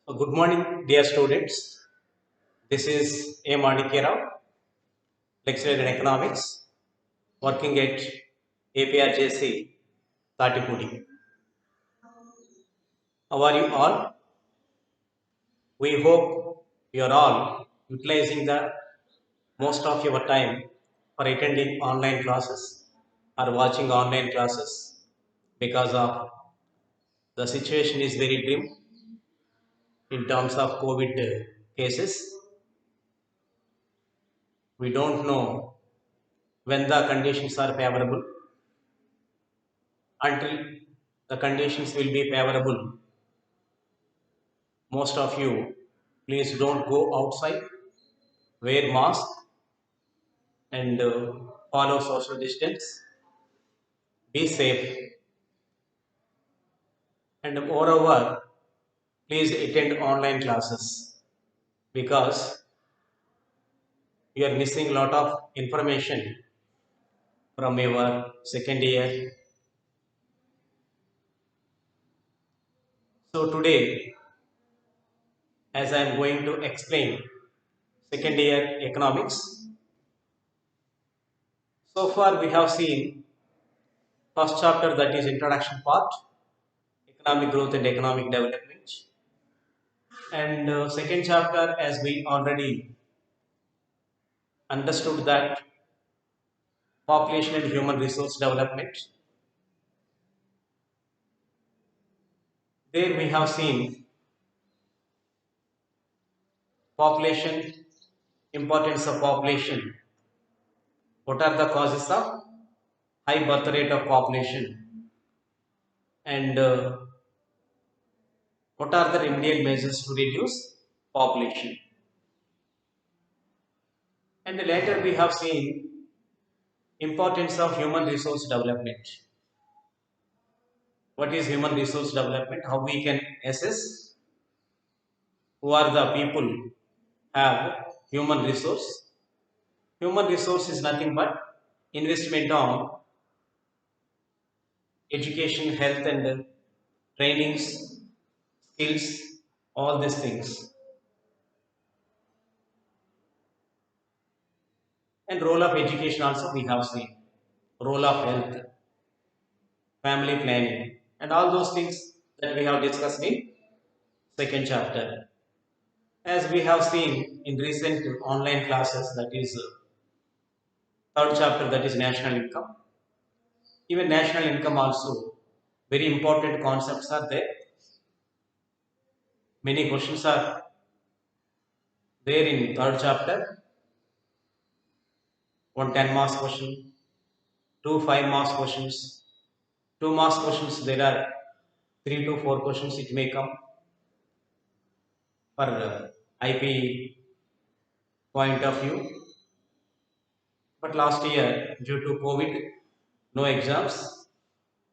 Good morning, dear students. This is A. Manikera, lecturer in economics, working at APRJC, Tatipudi. How are you all? We hope you are all utilizing the most of your time for attending online classes or watching online classes because of the situation is very grim in terms of COVID cases. We don't know when the conditions are favorable. Until the conditions will be favorable, most of you please don't go outside, wear mask and follow social distance, be safe, and moreover please attend online classes because you are missing a lot of information from your second year. So today, as I am going to explain second year economics, so far we have seen first chapter, that is introduction part, economic growth and economic development, and second chapter, as we already understood, that population and human resource development. There we have seen population, importance of population, what are the causes of high birth rate of population, and what are the remedial measures to reduce population. And later we have seen importance of human resource development. What is human resource development? How we can assess who are the people have human resource. Human resource is nothing but investment on education, health and trainings, skills, all these things. And role of education also we have seen. Role of health, family planning, and all those things that we have discussed in second chapter. As we have seen in recent online classes, that is third chapter, that is national income. Even national income also, very important concepts are there. Many questions are there in third chapter. One 10 marks question, two 5 marks questions, 2 marks questions. There are 3 to 4 questions it may come for IP point of view. But last year, due to COVID, no exams.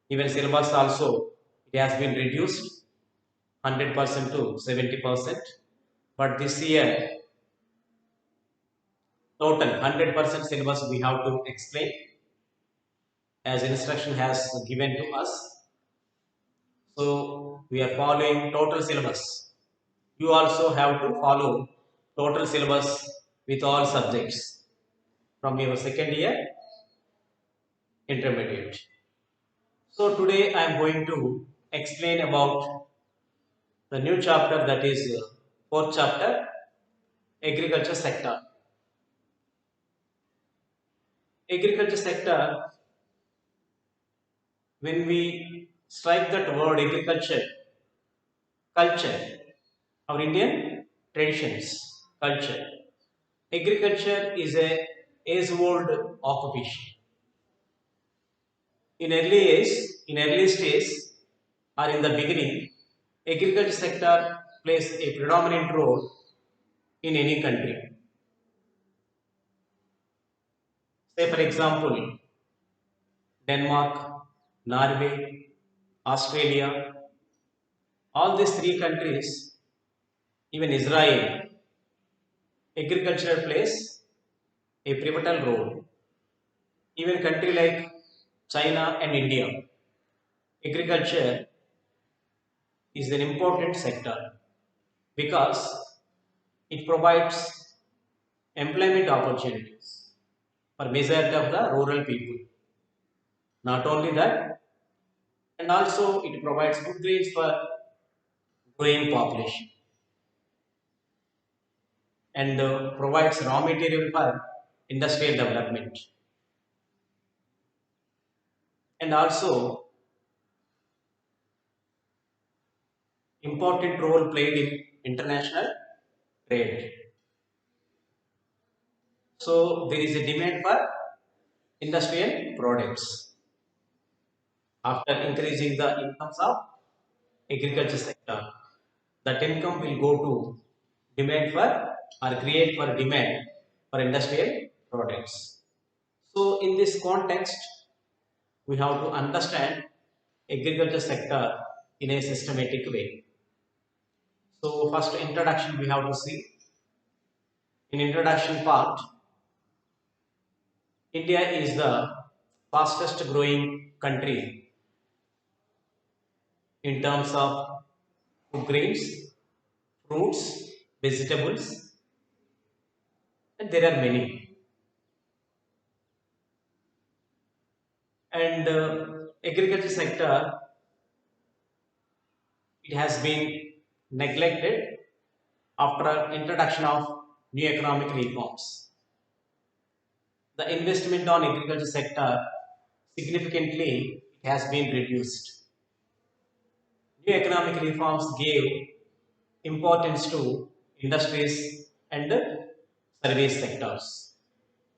Even syllabus also, it has been reduced 100% to 70%. But this year, total 100% syllabus we have to explain as instruction has given to us. So we are following total syllabus. You also have to follow total syllabus with all subjects from your second year intermediate. So today I am going to explain about the new chapter, that is fourth chapter, agriculture sector. Agriculture sector, when we strike that word agriculture, culture, our Indian traditions, culture. Agriculture is a age-old occupation. In early stage or in the beginning, agriculture sector plays a predominant role in any country. Say for example, Denmark, Norway, Australia, all these three countries, even Israel, agriculture plays a pivotal role. Even country like China and India, agriculture is an important sector. because it provides employment opportunities for majority of the rural people. Not only that, and also it provides good grades for growing population and provides raw material for industrial development, and also important role played in international trade. So there is a demand for industrial products. After increasing the incomes of agriculture sector, that income will go to demand for or create for demand for industrial products. So in this context, we have to understand agriculture sector in a systematic way. So first introduction we have to see. In introduction part, India is the fastest growing country in terms of food grains, fruits, vegetables, and there are many. And agriculture sector, it has been neglected after introduction of new economic reforms. The investment on agriculture sector significantly it has been reduced. New economic reforms gave importance to industries and service sectors,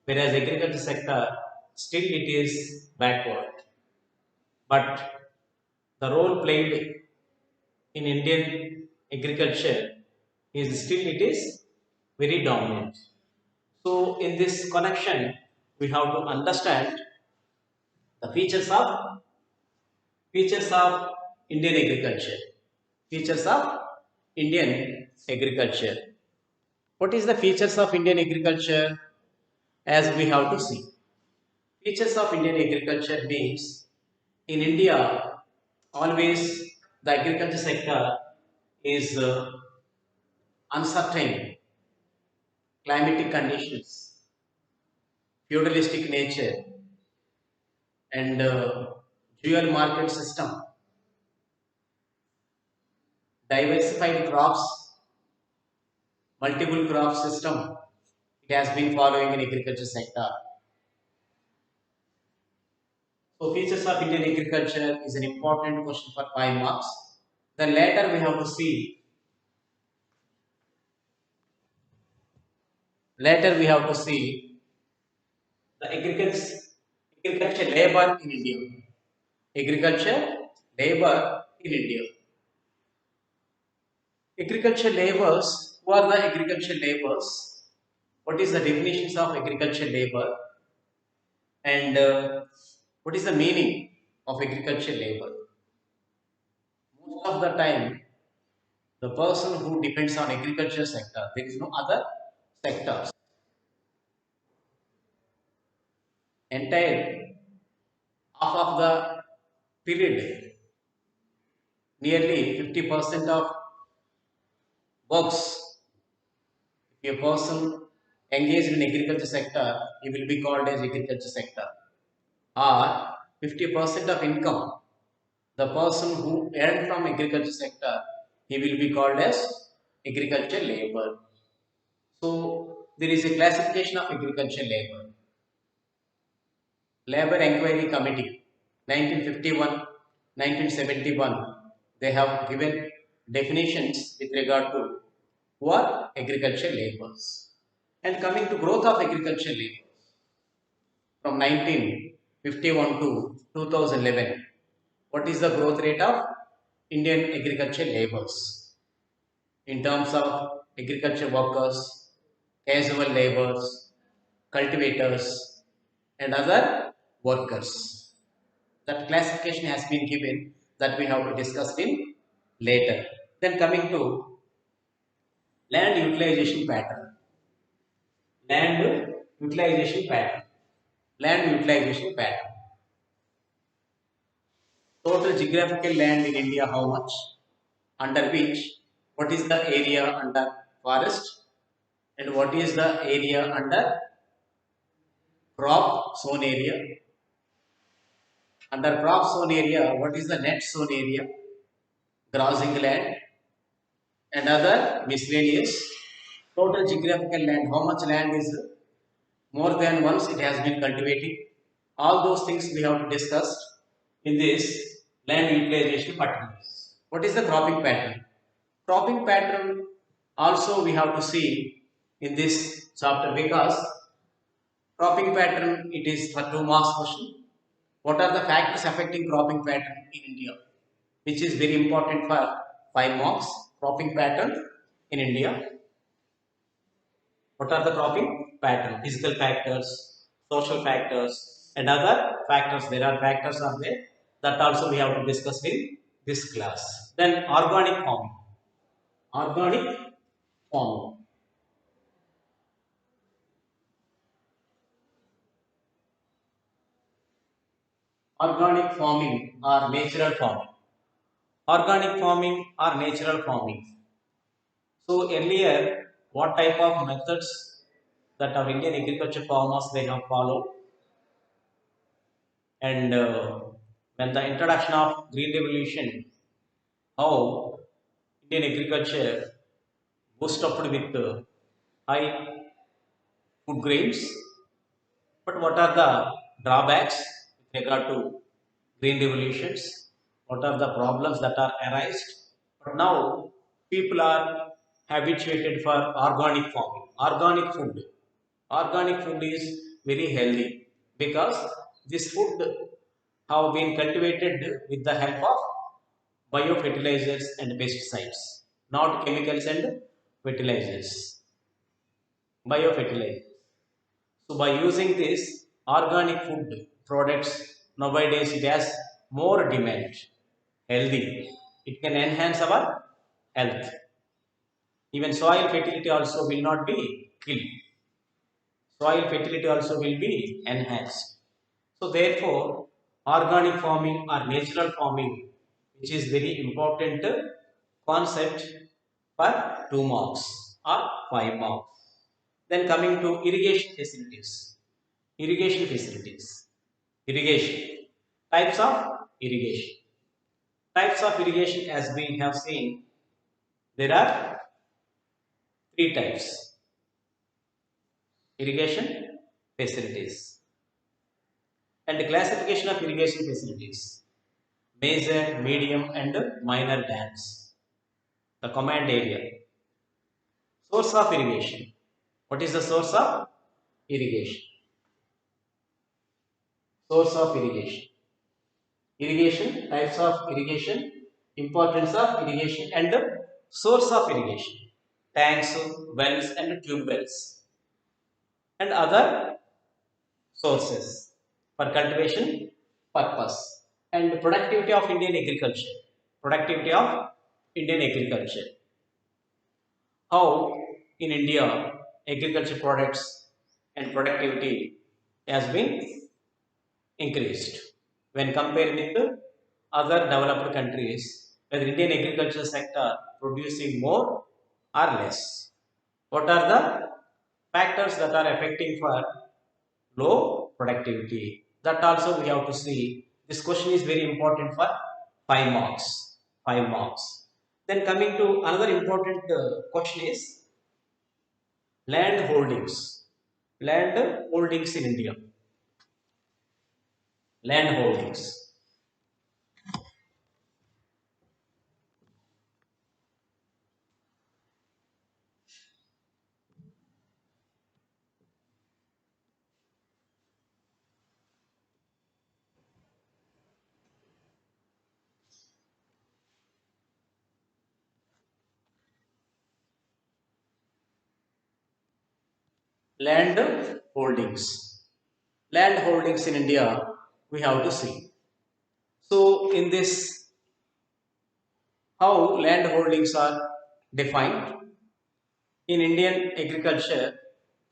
whereas agriculture sector still it is backward. But the role played in Indian agriculture is still it is very dominant. So in this connection, we have to understand the features of Indian agriculture. Features of Indian agriculture. What is the features of Indian agriculture? As we have to see. Features of Indian agriculture means in India, always the agriculture sector is uncertain climatic conditions, feudalistic nature, and dual market system, diversified crops, multiple crop system. It has been following in agriculture sector. So features of Indian agriculture is an important question for 5 marks. Then later we have to see. Later we have to see the agriculture labor in India. Agriculture labor in India. Agriculture laborers. Who are the agriculture laborers? What is the definitions of agriculture labor? And what is the meaning of agriculture labor? Most of the time, the person who depends on agriculture sector, there is no other sectors. Entire half of the period, nearly 50% of works, if a person engaged in agriculture sector, he will be called as agriculture sector. Or 50% of income, the person who earned from agriculture sector, he will be called as agriculture labor. So there is a classification of agriculture labor. Labor Enquiry Committee, 1951, 1971, they have given definitions with regard to who are agriculture laborers. And coming to growth of agriculture labor from 1951 to 2011, what is the growth rate of Indian agriculture laborers in terms of agriculture workers, casual laborers, cultivators, and other workers. That classification has been given that we have to discuss in later. Then coming to land utilization pattern. Land utilization pattern. Land utilization pattern. Total geographical land in India how much? Under which what is the area under forest and what is the area under crop zone area. Under crop zone area, what is the net zone area, grazing land and other miscellaneous. Total geographical land, how much land is more than once it has been cultivated. All those things we have to discuss in this land utilization particulars. What is the cropping pattern? Cropping pattern also we have to see in this chapter, because cropping pattern it is for 2 marks question. What are the factors affecting cropping pattern in India? Which is very important for 5 marks. Cropping pattern in India. What are the cropping pattern? Physical factors, social factors, and other factors. There are factors are there that also we have to discuss in this class. Then organic farming. Organic farming. Organic farming or natural farming. Organic farming or natural farming. So earlier, what type of methods that our Indian agriculture farmers they have followed, and when the introduction of green revolution, how Indian agriculture boosted up with high food grains. But what are the drawbacks with regard to green revolutions? What are the problems that are arised? But now people are habituated for organic farming, organic food. Organic food is very healthy because this food have been cultivated with the help of biofertilizers and pesticides, not chemicals and fertilizers, biofertilizers. So by using this organic food products, nowadays it has more demand, healthy. It can enhance our health. Even soil fertility also will not be killed. Soil fertility also will be enhanced. So therefore, organic farming or natural farming, which is very important concept for 2 marks or 5 marks. Then coming to irrigation facilities. Irrigation facilities. Irrigation. Types of irrigation. Types of irrigation, as we have seen, there are 3 types. Irrigation facilities. And the classification of irrigation facilities. Major, medium and minor dams. The command area. Source of irrigation. What is the source of irrigation? Source of irrigation. Irrigation, types of irrigation, importance of irrigation and the source of irrigation. Tanks, wells and tube wells and other sources for cultivation purpose. And productivity of Indian agriculture. Productivity of Indian agriculture. How in India agriculture products and productivity has been increased when compared with other developed countries, whether Indian agriculture sector producing more or less. What are the factors that are affecting for low productivity? That also we have to see. This question is very important for 5 marks. 5 marks. Then coming to another important question is land holdings. Land holdings in India. Land holdings. Land holdings. Land holdings in India we have to see. So in this, how land holdings are defined in Indian agriculture,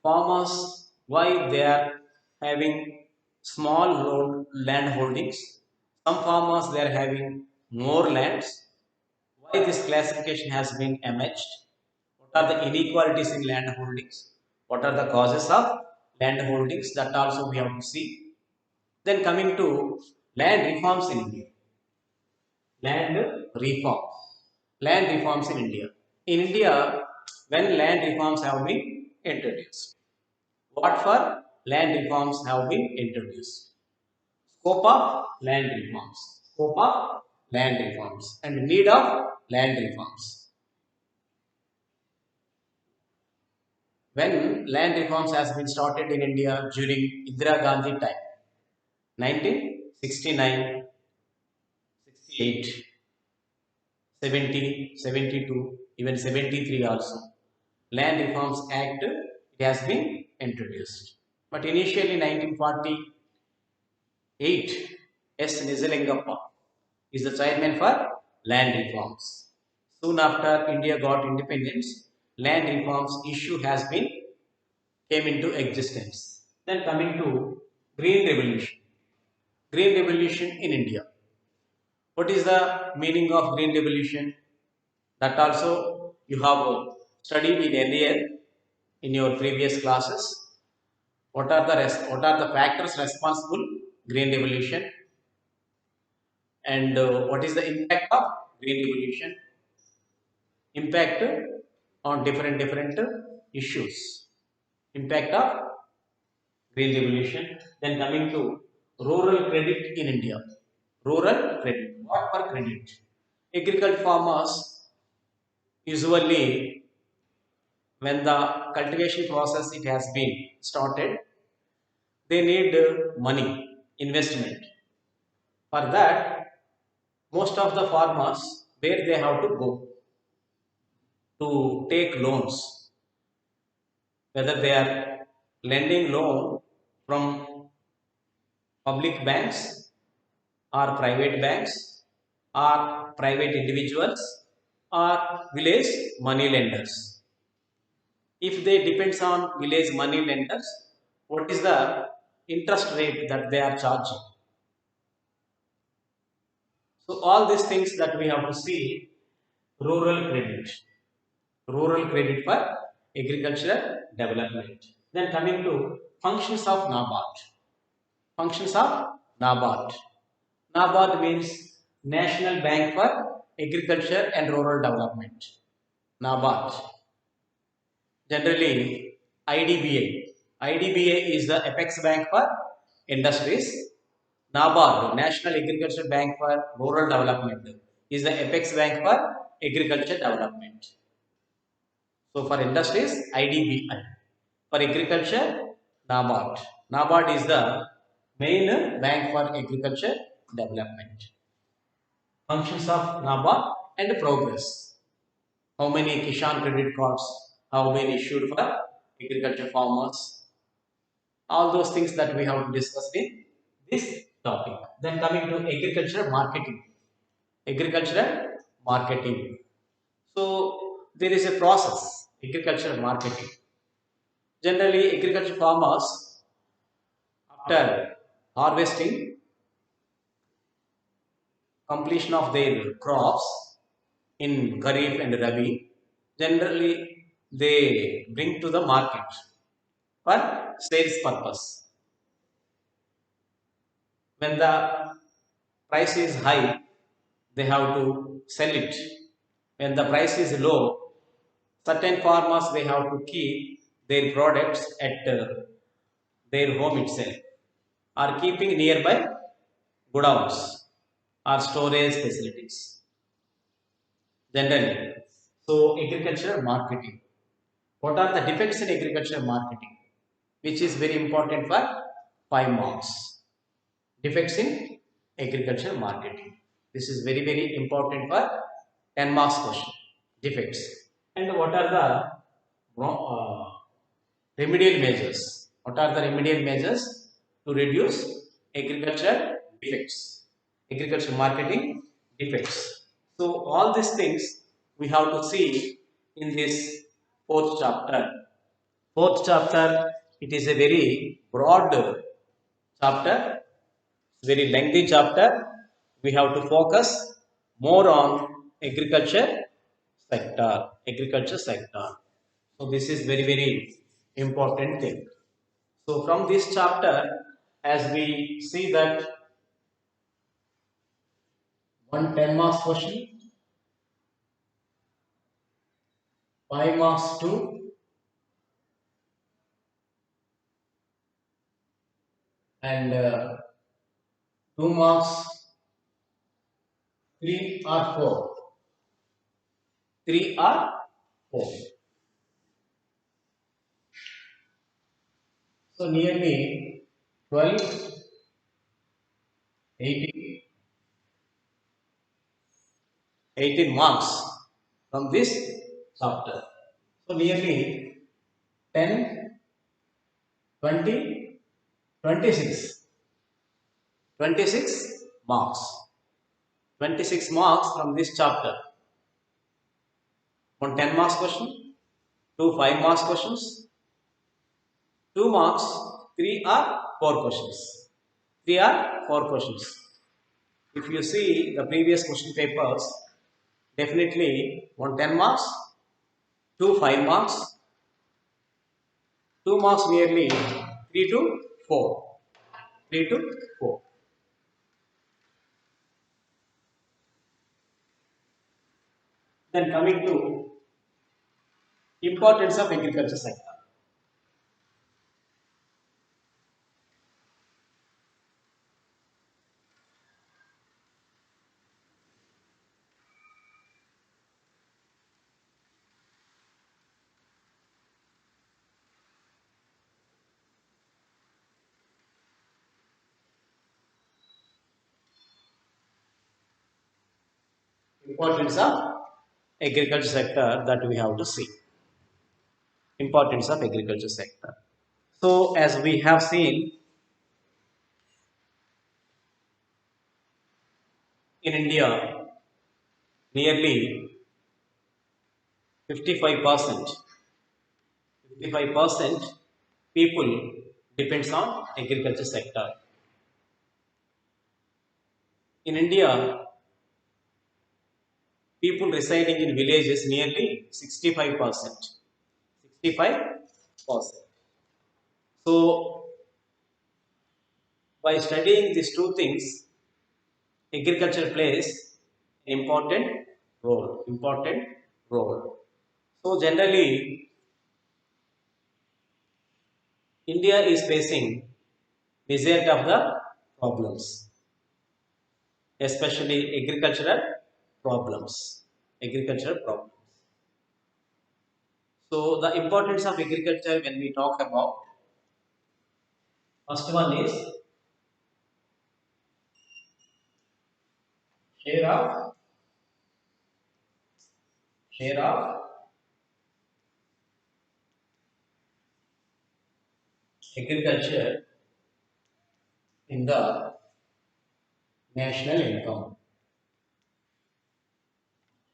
farmers why they are having small land holdings. Some farmers they are having more lands. Why this classification has been emerged? What are the inequalities in land holdings? What are the causes of land holdings? That also we have to see. Then coming to land reforms in India. Land reforms. Land reforms in India. In India, when land reforms have been introduced. What for land reforms have been introduced? Scope of land reforms. Scope of land reforms and need of land reforms. When land reforms has been started in India during Indira Gandhi time, 1969, 68, 70, 72, even 73 also. Land Reforms Act it has been introduced. But initially 1948, S. Nijalingappa is the chairman for land reforms. Soon after India got independence, land reforms issue has been came into existence. Then coming to Green Revolution. Green Revolution in India. What is the meaning of Green Revolution? That also you have studied it earlier in your previous classes. What are the factors responsible Green Revolution and what is the impact of Green Revolution? Impact on different issues. Impact of Green Revolution. Then coming to rural credit in India. Rural credit. What for credit? Agricultural farmers usually when the cultivation process it has been started, they need money, investment. For that, most of the farmers where they have to go to take loans, whether they are lending loan from public banks or private banks or private individuals or village money lenders. If they depends on village money lenders, what is the interest rate that they are charging? So all these things that we have to see rural credit for agricultural development. Then coming to functions of NABARD. Functions of NABARD. NABARD means National Bank for Agriculture and Rural Development. NABARD. Generally IDBA. IDBA is the apex bank for industries. NABARD, National Agriculture Bank for Rural Development, is the apex bank for agriculture development. So for industries, IDBI. For agriculture, NABARD. NABARD is the main bank for agriculture development. Functions of NABARD and progress. How many Kishan credit cards have been issued for agriculture farmers? All those things that we have discussed in this topic. Then coming to agricultural marketing. Agricultural marketing. So there is a process, agricultural marketing. Generally, agriculture farmers, after harvesting, completion of their crops in Kharif and Rabi, generally they bring to the market for sales purpose. When the price is high, they have to sell it. When the price is low, certain farmers they have to keep their products at their home itself or keeping nearby godowns or storage facilities. Generally, so agricultural marketing. What are the defects in agricultural marketing? Which is very important for 5 marks. Defects in agricultural marketing. This is very important for 10 marks question. Defects. And what are the remedial measures? What are the remedial measures to reduce agricultural defects? Agricultural marketing defects. So all these things we have to see in this fourth chapter. Fourth chapter, it is a very broad chapter, very lengthy chapter. We have to focus more on agriculture sector. Agriculture sector. So this is very important thing. So from this chapter, as we see that one 10 marks question, 5 marks 2, and 2 marks 3 or 4. 3 or 4. So nearly 12, 18, 18 marks from this chapter. So nearly 10, 20, 26. 26 marks. 26 marks from this chapter. One 10 marks question, two 5 marks questions, 2 marks, 3 or 4 questions. 3 or 4 questions. If you see the previous question papers, definitely one 10 marks, two 5 marks, 2 marks nearly 3 to 4. 3 to 4. Then coming to importance of agriculture sector. Importance of agriculture sector that we have to see. Importance of agriculture sector. So as we have seen in India, nearly 55%, 55% people depends on agriculture sector. In India, people residing in villages nearly 65%. 65%. So by studying these two things, agriculture plays an important role. Important role. So generally, India is facing majority of the problems, especially agricultural problems. Agricultural problems. So the importance of agriculture when we talk about, first one is share of share of agriculture in the national income.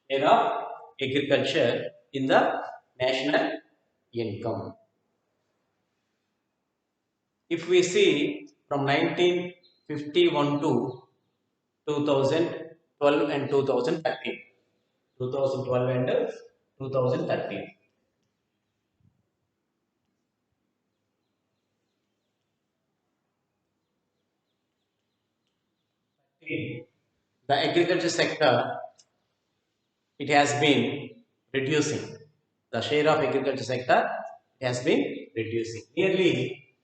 Share of agriculture in the national income. If we see from 1951 to 2012 and 2013, 2012 and 2013. The agriculture sector, it has been reducing. The share of agriculture sector has been reducing. Nearly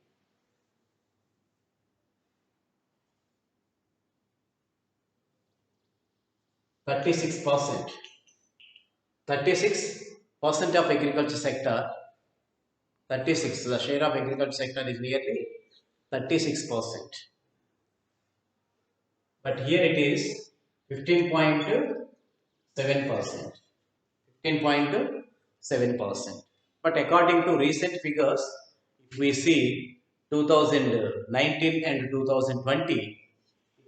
36%. 36% of agriculture sector, 36, the share of agriculture sector is nearly 36%. But here it is 15.7%. 15.7%. But according to recent figures, if we see 2019 and 2020,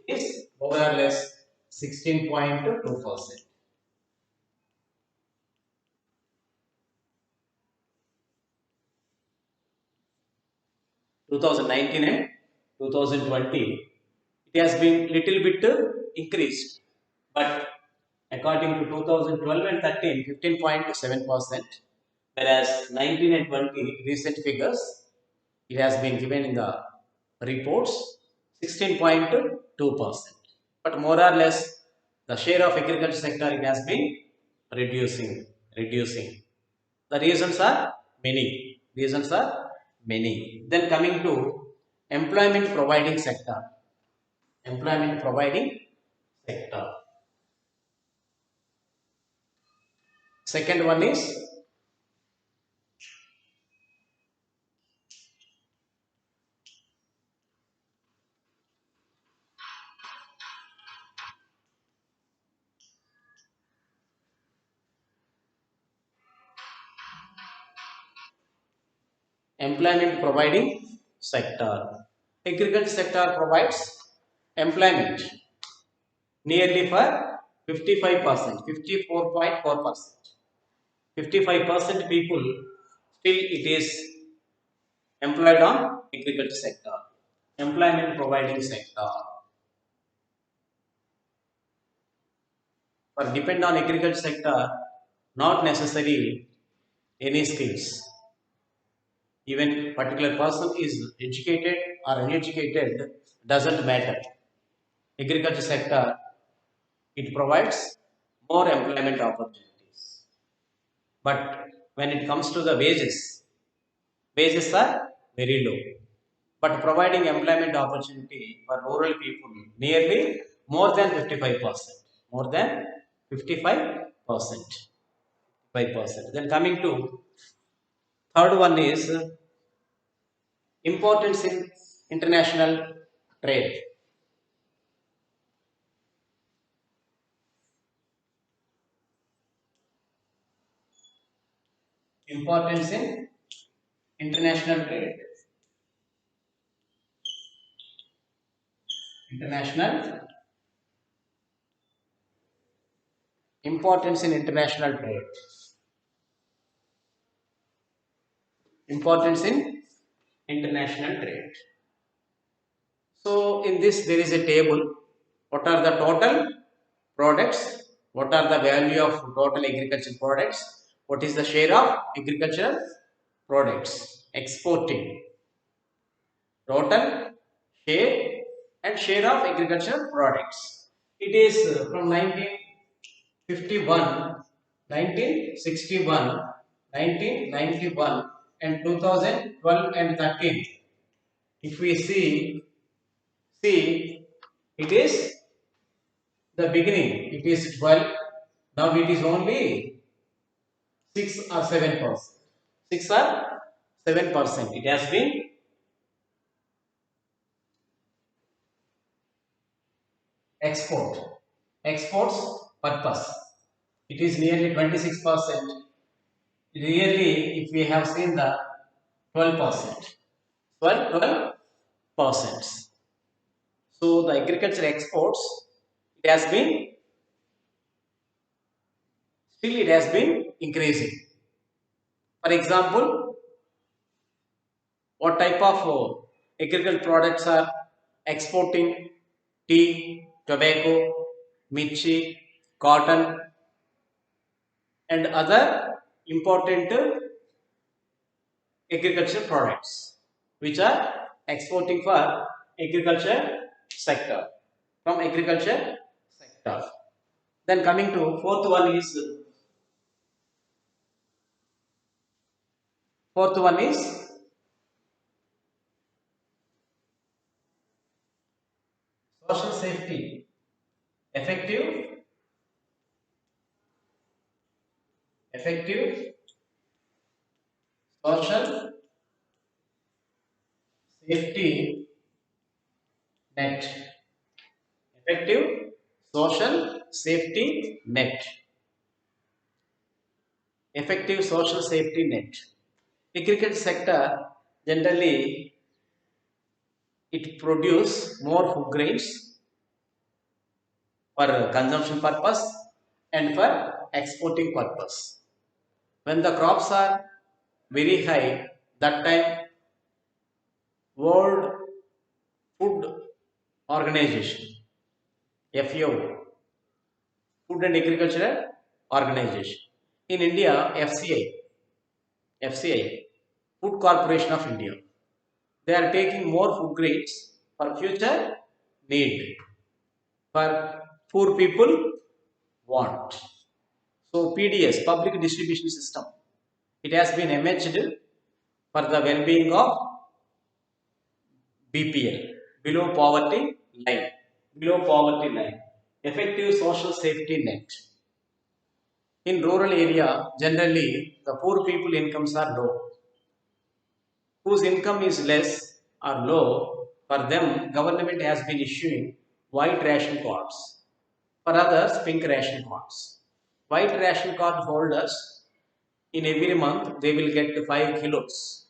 it is more or less 16.2%. 2019 and 2020, it has been little bit increased, but According to 2012 and 13, 15.7%, whereas 19 and 20 recent figures, it has been given in the reports 16.2%. But more or less, the share of agriculture sector it has been reducing. The reasons are many. Reasons are many. Then coming to employment providing sector. Employment providing sector. Second one is employment providing sector. Agriculture sector provides employment nearly for 55%, 54.4%. 55% people still it is employed on agriculture sector. Employment providing sector. For depend on agriculture sector, not necessarily any skills. Even particular person is educated or uneducated doesn't matter. Agriculture sector it provides more employment opportunities. But when it comes to the wages, wages are very low. But providing employment opportunity for rural people nearly more than 55%. More than 55%. 5%. Then coming to third one is importance in international trade. Importance in international trade. International importance in international trade. Importance in international trade. So in this there is a table. What are the total products? What are the value of total agricultural products? What is the share of agricultural products exporting? Total share and share of agricultural products. It is from 1951, 1961, 1991 and 2012 and 13. If we see it is the beginning, it is 12, now it is only 6 or 7%. 6 or 7%. It has been exports purpose. It is nearly 26%. Really, if we have seen the 12%. 12%. So the agriculture exports, it has been still it has been increasing. For example, what type of agricultural products are exporting? Tea, tobacco, mirchi, cotton, and other important agricultural products which are exporting for agriculture sector from agriculture sector. Then coming to fourth one is social safety, effective social safety net. Effective social safety net. Effective social safety net. Agriculture sector generally it produce more food grains for consumption purpose and for exporting purpose. When the crops are very high, that time World Food Organization (FAO) Food and Agricultural Organization. In India, FCI, Food Corporation of India. They are taking more food grains for future need, for poor people want. So PDS, Public Distribution System, it has been emerged for the well-being of BPL, below poverty line, effective social safety net. In rural area, generally the poor people incomes are low. Whose income is less or low, for them government has been issuing white ration cards. For others, pink ration cards. White ration card holders, in every month they will get 5 kilos,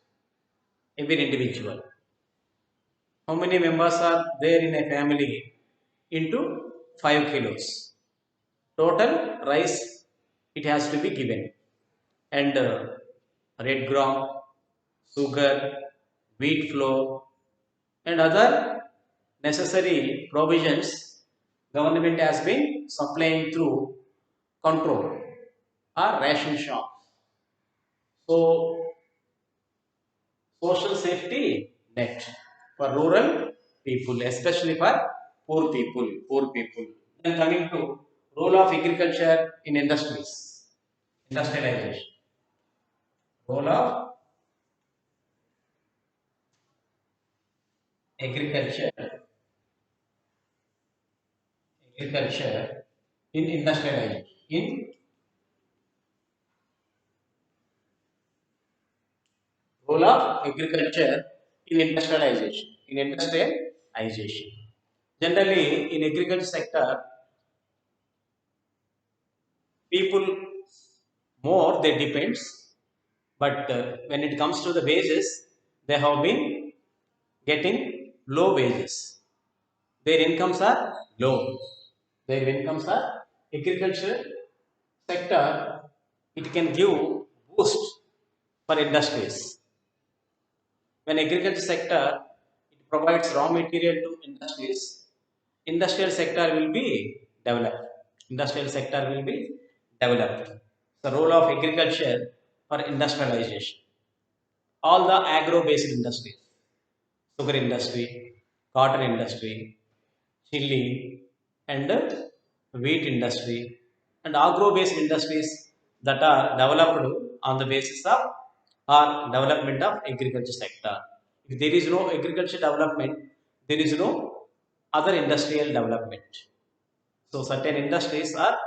every individual. How many members are there in a family? Into 5 kilos. Total rice it has to be given. And red gram, sugar, wheat flour, and other necessary provisions government has been supplying through control or ration shops. So social safety net for rural people, especially for poor people. Then coming to role of agriculture in industries, industrialization. Role of agriculture, agriculture in industrialization. In role of agriculture in industrialization. In industrialization. Generally, in agriculture sector, people more they depends, but when it comes to the wages, they have been getting low wages. Their incomes are low. Their incomes are agriculture sector. It can give boost for industries. When agriculture sector it provides raw material to industries, industrial sector will be developed. Industrial sector will be developed. The role of agriculture for industrialization. All the agro-based industries, sugar industry, cotton industry, chili, and wheat industry, and agro-based industries that are developed on the basis of or development of agriculture sector. If there is no agriculture development, there is no other industrial development. So certain industries are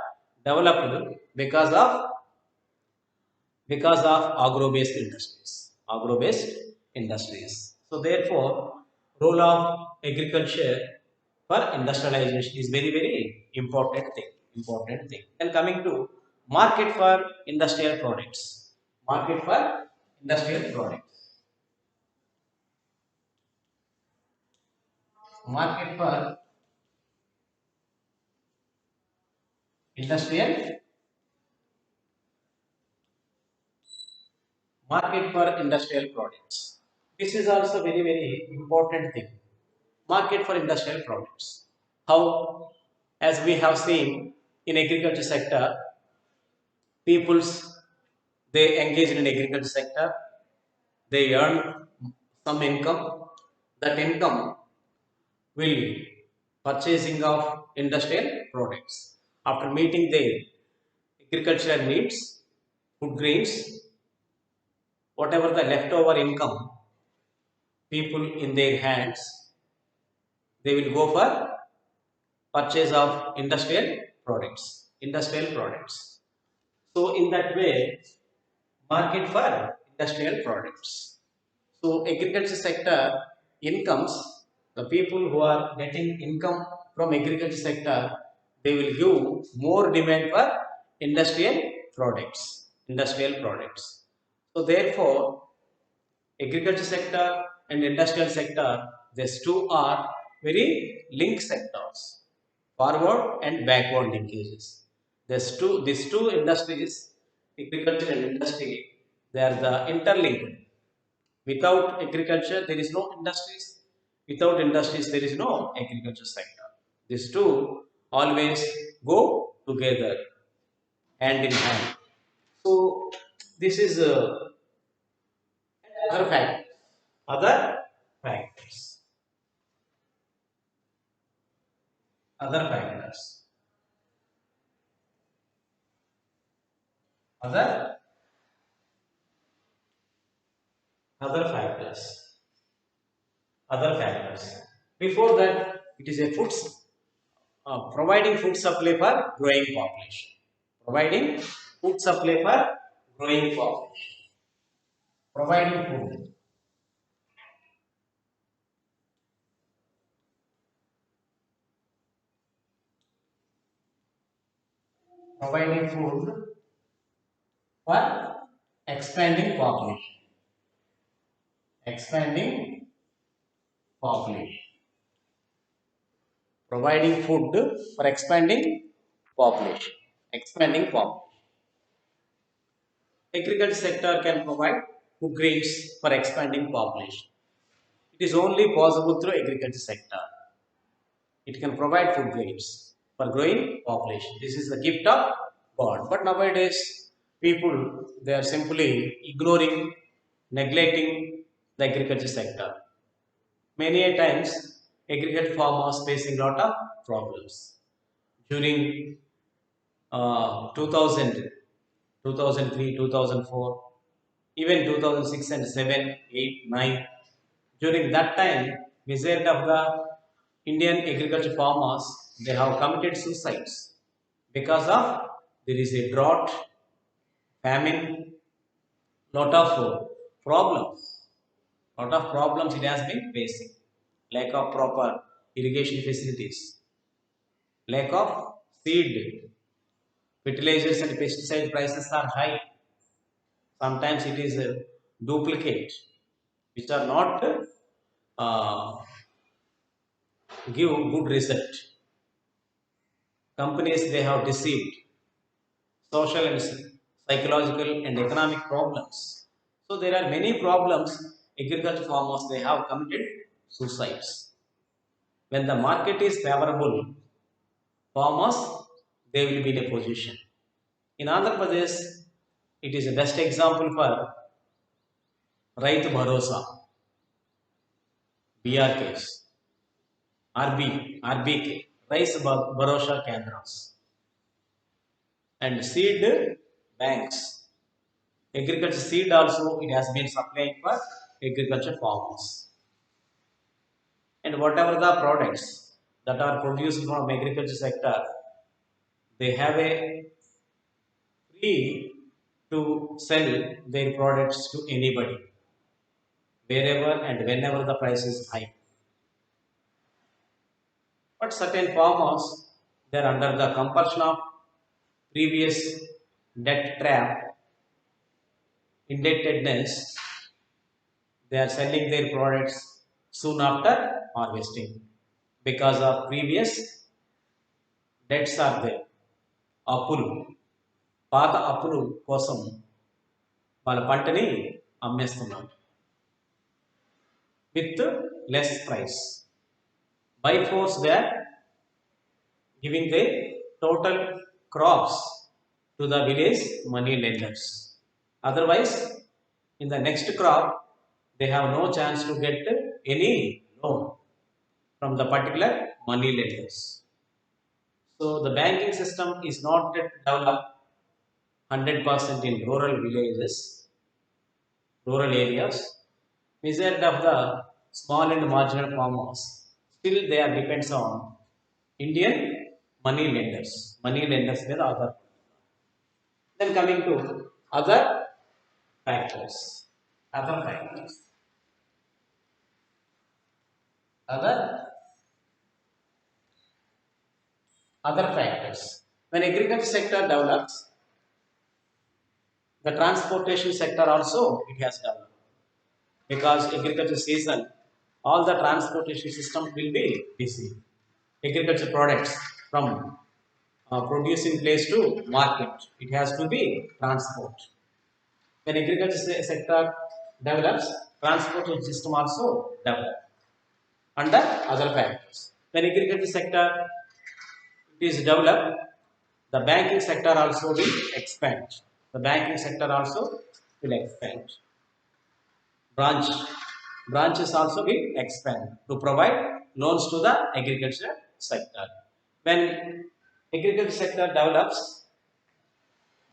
developed because of agro-based industries. Agro-based industries. So therefore, role of agriculture for industrialization is very important thing. Important thing. And coming to market for industrial products. Market for industrial products. Market for industrial products. This is also very important thing. Market for industrial products. How, as we have seen in agriculture sector, peoples they engage in agriculture sector, they earn some income. That income will purchasing of industrial products. After meeting their agricultural needs, food grains, whatever the leftover income people in their hands, they will go for purchase of industrial products. Industrial products. So in that way, market for industrial products. So agriculture sector incomes, the people who are getting income from agriculture sector, they will give more demand for industrial products. Industrial products. So therefore, agriculture sector and industrial sector, these two are very linked sectors, forward and backward linkages. These two industries, agriculture and industry, they are the interlinked. Without agriculture, there is no industries. Without industries, there is no agriculture sector. These two always go together, hand in hand. So this is other factors. Other factors. Other factors. Other other factors. Other factors. Before that, it is a providing food supply for growing population. Providing food supply for growing population. Providing food. Providing food for expanding population. Expanding population. Providing food for expanding population. Expanding population. Agriculture sector can provide food grains for expanding population. It is only possible through agriculture sector. It can provide food grains for growing population. This is the gift of God. But nowadays, people they are simply ignoring, neglecting the agriculture sector. Many a times, agriculture farmers facing lot of problems. During 2000, 2004, even 2006 and 7, 8, 9. During that time, majority of the Indian agriculture farmers they have committed suicides because of there is a drought, famine, lot of problems. Lot of problems it has been facing. Lack of proper irrigation facilities, lack of seed, fertilizers and pesticide prices are high. Sometimes it is a duplicate, which are not uh, give good result. Companies they have deceived social and psychological and economic problems. So there are many problems. Agriculture farmers they have committed suicides. When the market is favorable, farmers they will be in a position. In Andhra Pradesh, it is the best example for Raitu Bharosa, BRKs, RBK, Rice Bharosa Kendras, and seed banks. Agriculture seed also it has been supplying for agriculture farmers. And whatever the products that are produced from agriculture sector, they have a free to sell their products to anybody, wherever and whenever the price is high. But certain farmers, they are under the compulsion of previous debt trap, indebtedness, they are selling their products soon after harvesting because of previous debts are there. అప్పులు పాత అప్పులు కోసం వాళ్ళ పంటని అమ్మేస్తున్నారు with less price. By force they are giving the total crops to the village money lenders. Otherwise, in the next crop, they have no chance to get any loan from the particular money lenders. So the banking system is not yet developed 100% in rural villages, rural areas. Majority of the small and marginal farmers still they are depends on Indian money lenders. Money lenders with other. Then coming to other factors. Other factors. Other other factors. When agriculture sector develops, the transportation sector also it has developed. Because agriculture season, all the transportation system will be busy. Agriculture products from producing place to market, it has to be transport. When agriculture sector develops, transportation system also develop under other factors. When agriculture sector is developed, The banking sector also will expand. The banking sector also will expand. Branch Branches also will expand to provide loans to the agriculture sector. When agriculture sector develops,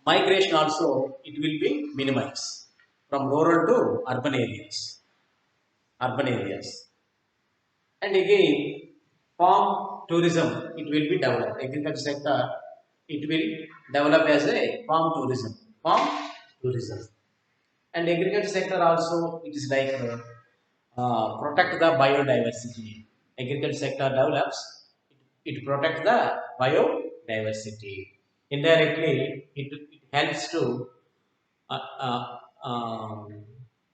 migration also it will be minimized from rural to urban areas. And again, farm tourism it will be developed. Agriculture sector it will develop as a farm tourism. Farm tourism. And agriculture sector also it is like protect the biodiversity. Agriculture sector develops, it protects the biodiversity. Indirectly, it helps to uh, uh, um,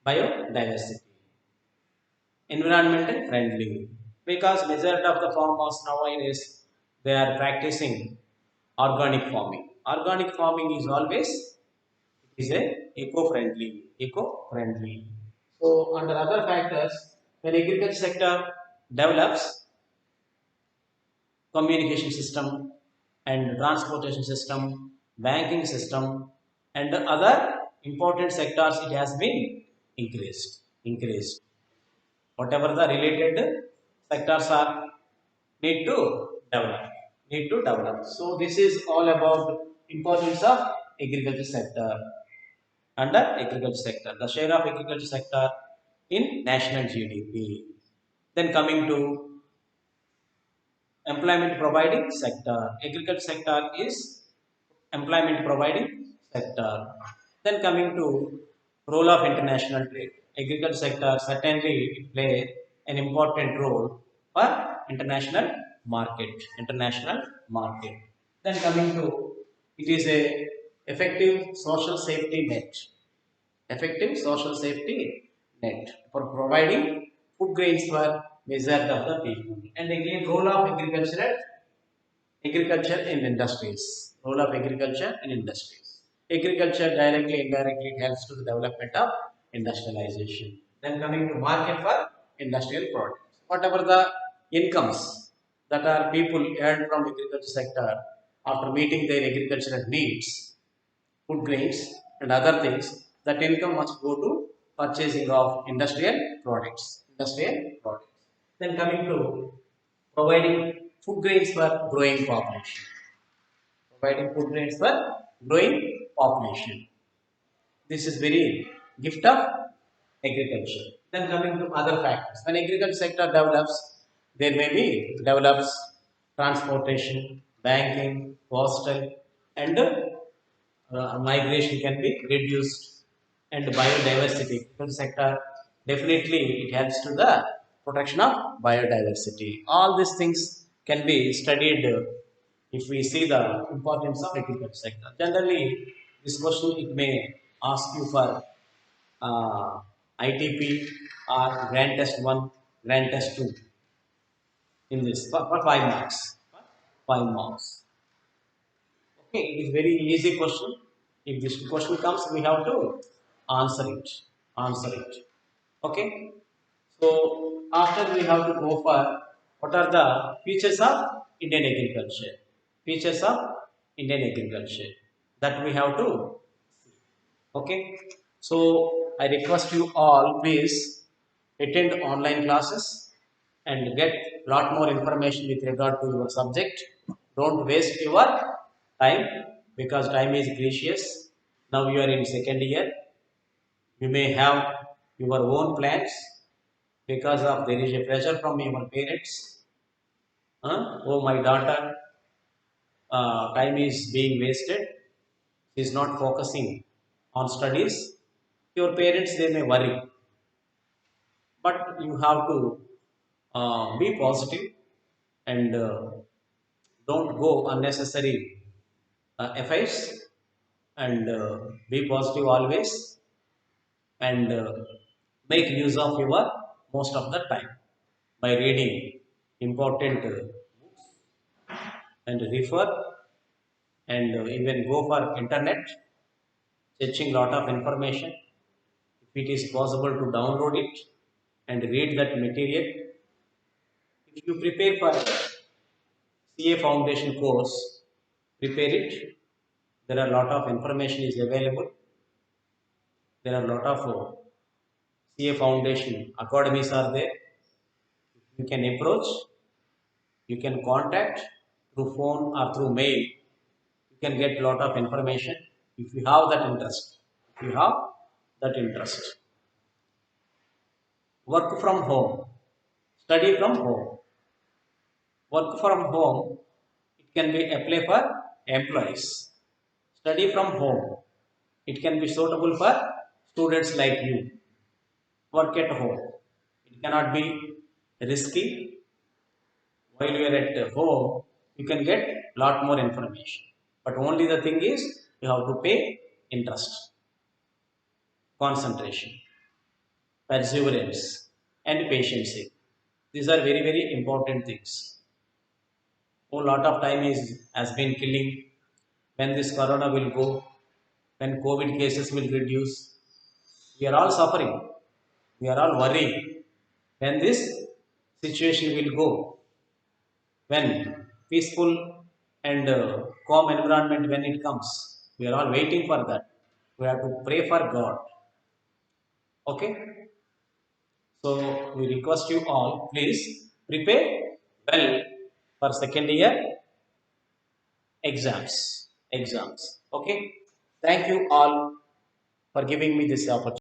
biodiversity. Environmental friendly because majority of the farmers nowadays they are practicing organic farming. Organic farming is always is a eco-friendly. So under other factors, when agriculture sector develops, communication system and transportation system, banking system, and other important sectors, it has been increased. Whatever the related sectors are need to develop, So this is all about importance of agriculture sector. Under agriculture sector, the share of agriculture sector in national GDP. Then coming to employment providing sector, agriculture sector is employment providing sector. Then coming to role of international trade, agriculture sector certainly it play an important role for international international market. Then coming to it is a effective social safety net, for providing food grains for majority of the people. And again, role of agriculture in industries. Role of agriculture in industries. Agriculture directly, indirectly it helps to the development of industrialization. Then coming to market for industrial products. Whatever the incomes that are people earn from agriculture sector after meeting their agricultural needs, food grains and other things, that income must go to purchasing of industrial products. Then coming to providing food grains for growing population. Providing food grains for growing population. This is very gift of agriculture. Then coming to other factors. When agriculture sector develops, there may be develops transportation, banking, postal, and migration can be reduced, and biodiversity sector definitely it helps to the protection of biodiversity. All these things can be studied if we see the importance of agriculture sector. Generally, this question it may ask you for uh, ITP or Grand Test 1, Grand Test 2 in this for 5 marks. 5 marks. Okay, it is very easy question. If this question comes, we have to answer it. Answer it. Okay. So after we have to go for what are the features of Indian agriculture? Features of Indian agriculture that we have to. Okay. So I request you all please attend online classes and get lot more information with regard to your subject. Don't waste your time because time is precious. Now you are in second year. You may have your own plans because of there is a pressure from your parents. Oh, my daughter, time is being wasted. She is not focusing on studies. Your parents they may worry, but you have to be positive and don't go unnecessary affairs and be positive always and make use of your most of the time by reading important books and refer and even go for internet searching lot of information if it is possible to download it and read that material. If you prepare for CA foundation course, prepare it. There are a lot of information is available. There are a lot of CA Foundation academies are there. You can approach, you can contact through phone or through mail. You can get a lot of information if you have that interest. If you have that interest. Work from home, study from home. Work from home, it can be apply for employees. Study from home, it can be suitable for students like you. Work at home, it cannot be risky. While you are at home, you can get lot more information. But only the thing is, you have to pay interest, concentration, perseverance, and patience. These are very, very important things. A lot of time is has been killing. When this corona will go, when COVID cases will reduce, we are all suffering. We are all worried. When this situation will go, when peaceful and calm environment when it comes, we are all waiting for that. We have to pray for God. Okay. So we request you all, please prepare well for second year exams. Okay. Thank you all for giving me this opportunity.